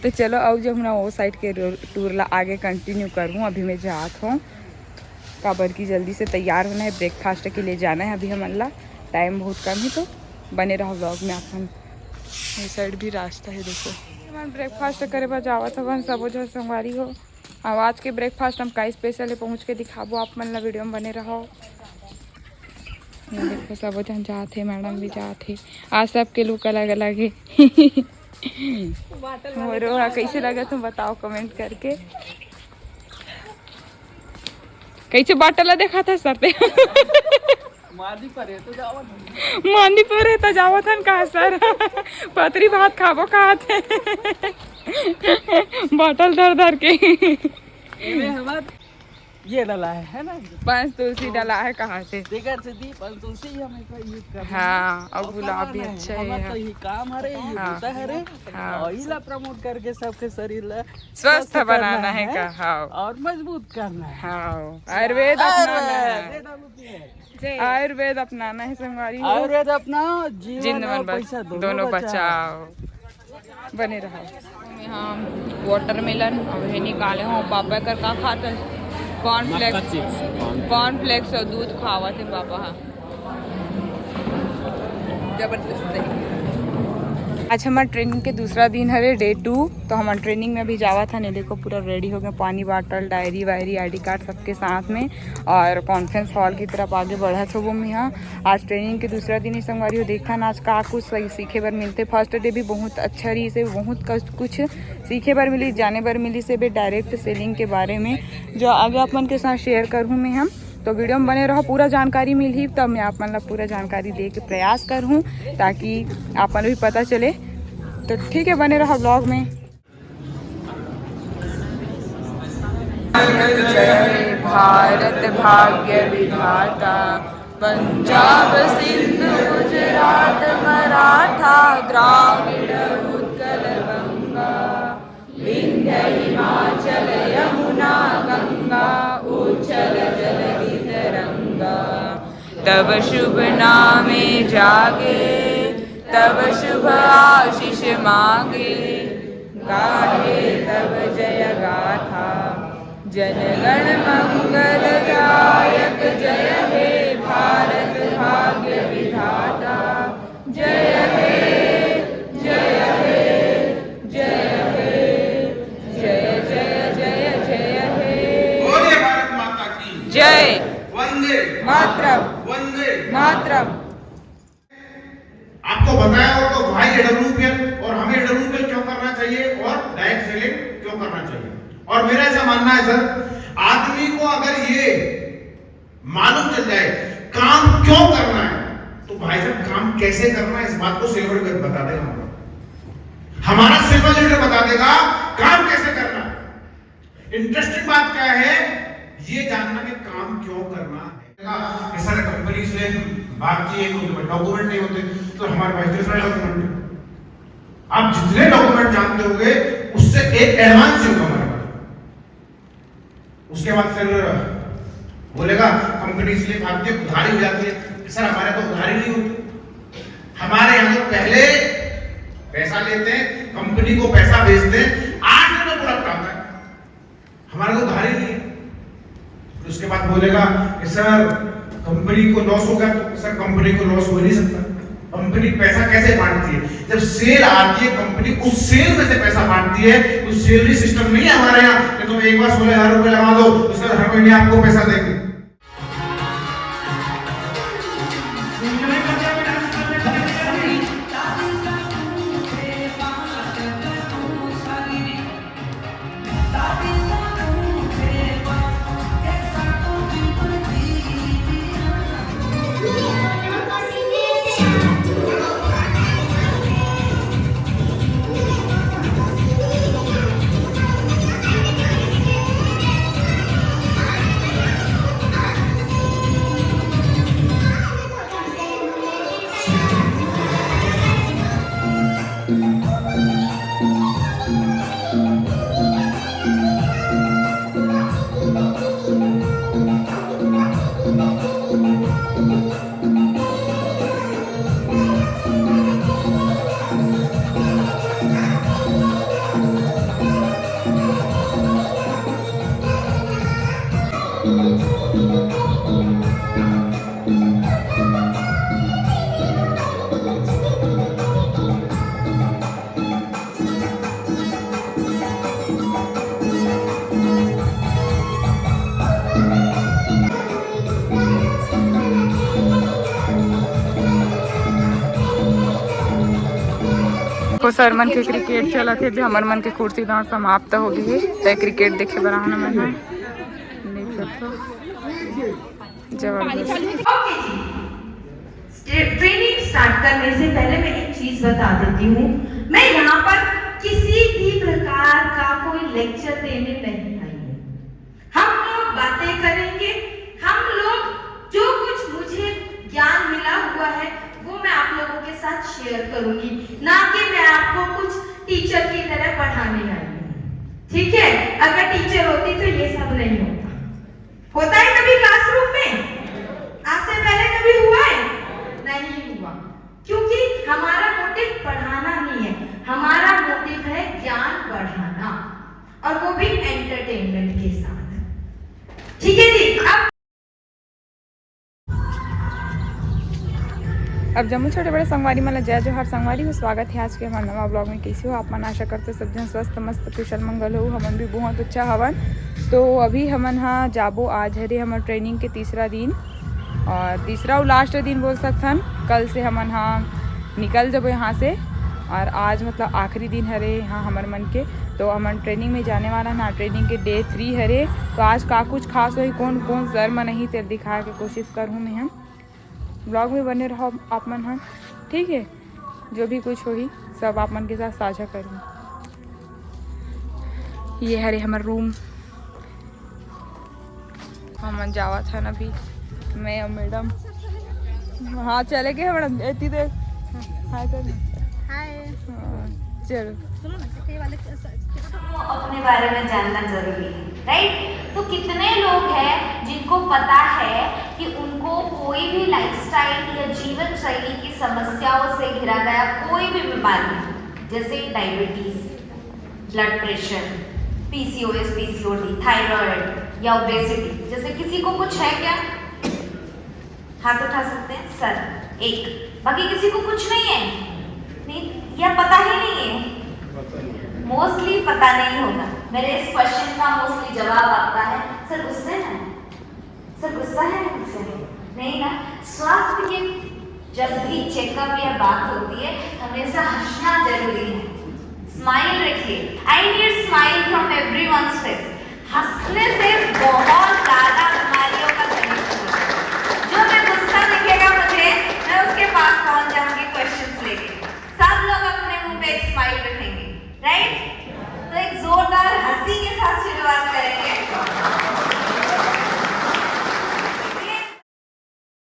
तो चलो अब जब मैं वो साइड के टूर ला आगे कंटिन्यू करूँ। अभी मैं जात हूँ काबर की जल्दी से तैयार होना है, ब्रेकफास्ट के लिए जाना है अभी हमला। टाइम बहुत कम है तो बने रहो व्लॉग में। अपन ये साइड भी रास्ता है देखो। मैं ब्रेकफास्ट करे पर जावा था सब जो संगवारी हो। आज के ब्रेकफास्ट हम का स्पेशल है पहुँच के दिखाबो आप मन ला, वीडियो में बने रहो। ये देखो सब जन जाते, मैडम भी जाते। आज सबके लुक अलग अलग है। और कैसे लगा तुम बताओ कमेंट करके। कैसे बाटला देखा था सर ते। मांदी पर है तो जावत हन कहा सर। पतरी भात खाबो कहा थे। बॉटल धर धर के ये डला है ना, पंच तुलसी डला है कहाँ से। देगर से दी पंच तुलसी हमें यूज करना। हाँ और गुलाब भी अच्छा है। तो ये काम हरे ये होता है रे। और इला प्रमोट करके सबके शरीर ला स्वस्थ बनाना है का। हाँ और मजबूत करना है। हाँ आयुर्वेद अपनाना है। आयुर्वेद अपनाना है संगवारी। आयुर्वेद अपनाओ, जीवन और बच पैसा दोनों बचाओ। बने रहो। यहाँ वाटरमेलन और ये निकाले हो पापा कर का खाता कॉर्नफ्लेक्स और दूध खावा थे पापा। हाँ जबरदस्त है। आज हमारा ट्रेनिंग के दूसरा दिन है डे 2। तो हमारा ट्रेनिंग में भी जावा था नहीं देखो पूरा रेडी हो गया, पानी बाटल डायरी वायरी ID कार्ड सबके साथ में। और कॉन्फ्रेंस हॉल की तरफ आगे बढ़ा था वो में। यहाँ आज ट्रेनिंग के दूसरा दिन ही संगवारी हो देखा ना आज का कुछ सही सीखे बर मिलते। फर्स्ट डे भी बहुत अच्छा रही से बहुत कुछ सीखे बर मिली, जाने बर मिली से भी डायरेक्ट सेलिंग के बारे में जो आगे अपन के साथ शेयर करूँ मैं। हम तो वीडियो में बने रहो, पूरा जानकारी मिली तब मैं आप मतलब पूरा जानकारी दे के प्रयास करूँ ताकि आप भी पता चले। तो ठीक है बने रहो ब्लॉग में। जय भारत भाग्य विधाता, पंजाब सिंध गुजरात मराठा द्राविड़ उत्कल गंगा, विंध्य हिमाचल यमुना गंगा उच्छल जलधि तरंगा। तब शुभ नामे जागे तब शुभ आशीष मांगे, गाहे तब जय गाथा जनगण मंगल दायक। जय हे भारत भाग्य विधाता, जय हे जय हे जय हे जय जय जय जय हे। बोलिए भारत माता की जय। वंदे मातरम वंदे मातरम। आपको बताया हो तो भाई एडब्ल्यूपीएल और हमें एडब्ल्यूपीएल क्यों करना चाहिए और डायरेक्ट सेलिंग क्यों करना चाहिए। और मेरा ऐसा मानना है सर, आदमी को अगर ये मालूम चल जाए काम क्यों करना है तो भाई साहब काम कैसे करना है इस बात को सिल्वर लीडर बता देगा। हमारा सिल्वर लीडर बता देगा काम कैसे करना है। इंटरेस्टिंग बात क्या है ये जानना कि काम क्यों करना है। सर कंपनी से बात की डॉक्यूमेंट नहीं होते तो हमारे पास दूसरा डॉक्यूमेंट है। आप जितने डॉक्यूमेंट जानते होंगे उससे एक एडवांस होगा हमारे पास। उसके बाद फिर बोलेगा कंपनी से बात की उधारी हो जाती है। सर हमारे तो उधारी नहीं होती, हमारे यहाँ तो पहले पैसा लेते हैं कंपनी को पैसा भेजते हैं 8 दिन में पूरा काम है, हमारे तो उधारी नहीं है। उसके बाद बोलेगा कि सर कंपनी को लॉस हो गया तो सर कंपनी को लॉस हो नहीं सकता। कंपनी पैसा कैसे बांटती है, जब सेल आती है कंपनी उस सेल में से पैसा बांटती है। उस सैलरी सिस्टम नहीं है हमारे यहाँ कि तुम एक बार 16,000 रुपए लगा दो तो सर हर महीने आपको पैसा देंगे। देखो सर मन के क्रिकेट चला थे भी हमर मन के कुर्सी दौड़ समाप्त हो गई है क्रिकेट देखे बराना मन है देख सकते हो जबरदस्त। ट्रेनिंग स्टार्ट करने से पहले मैं एक चीज बता देती हूँ, मैं यहाँ पर किसी भी प्रकार का कोई लेक्चर देने नहीं आई हूँ। हम लोग बातें करेंगे, हम लोग जो कुछ मुझे ज्ञान मिला हुआ है वो मैं आप लोगों के साथ शेयर करूंगी, ना कि मैं आपको कुछ टीचर की तरह पढ़ाने आई हूँ। ठीक है, अगर टीचर होती तो ये सब नहीं होता है कभी क्लासरूम में? आज से पहले कभी हुआ है? नहीं हुआ, क्योंकि हमारा मोटिव पढ़ाना नहीं है, हमारा मोटिव है ज्ञान बढ़ाना, और वो भी एंटरटेनमेंट के साथ। ठीक है जी। अब जम्मू छोटे बड़े संगवारी मला जय जोहार संगवारी को स्वागत है आज के हमारे नवा ब्लॉग में। कैसे हो आप? मन आशा करते सब जन स्वस्थ मस्त कुशल मंगल हो। हमन भी बहुत अच्छा हवन। तो अभी हमन हाँ जाबो, आज हरे हमार ट्रेनिंग के तीसरा दिन और तीसरा और लास्ट दिन बोल सकथन। कल से हमन हाँ निकल जब यहाँ से, और आज मतलब आखिरी दिन हरे यहाँ हमार मन के। तो हमन ट्रेनिंग में जाने वाला ना, ट्रेनिंग के डे 3 हरे। तो आज का कुछ खास हो कौन कौन सर मन नहीं तेल दिखा के कोशिश करूँ मैं। हम ब्लॉग में बने रहो आप मन हम, ठीक है? जो भी कुछ होगी सब आप मन के साथ साझा करूँ। ये हरे हमारा रूम, हम जावा था ना अभी मैं और मैडम। हाँ चले गए मैडम, इतनी देर हाय कर चलो। अपने बारे में जानना जरूरी है, राइट? तो कितने लोग हैं जिनको पता है कि उनको कोई भी लाइफस्टाइल या जीवन शैली की समस्याओं से घिरा गया कोई भी बीमारी, जैसे diabetes, blood pressure, PCOS, PCOD, thyroid या ओबेसिटी, जैसे किसी को कुछ है क्या? हाथ उठा सकते हैं सर, एक। बाकी किसी को कुछ नहीं है? नहीं, या पता ही नहीं है? मोस्टली पता नहीं होगा। मेरे इस क्वेश्चन का मोस्टली जवाब आता है सर गुस्से है, सर गुस्सा है मुझसे नहीं ना। स्वास्थ्य के जब भी चेकअप या बात होती है हमेशा हंसना जरूरी है, स्माइल रखिए। I need smile from everyone's face. हंसने से बहुत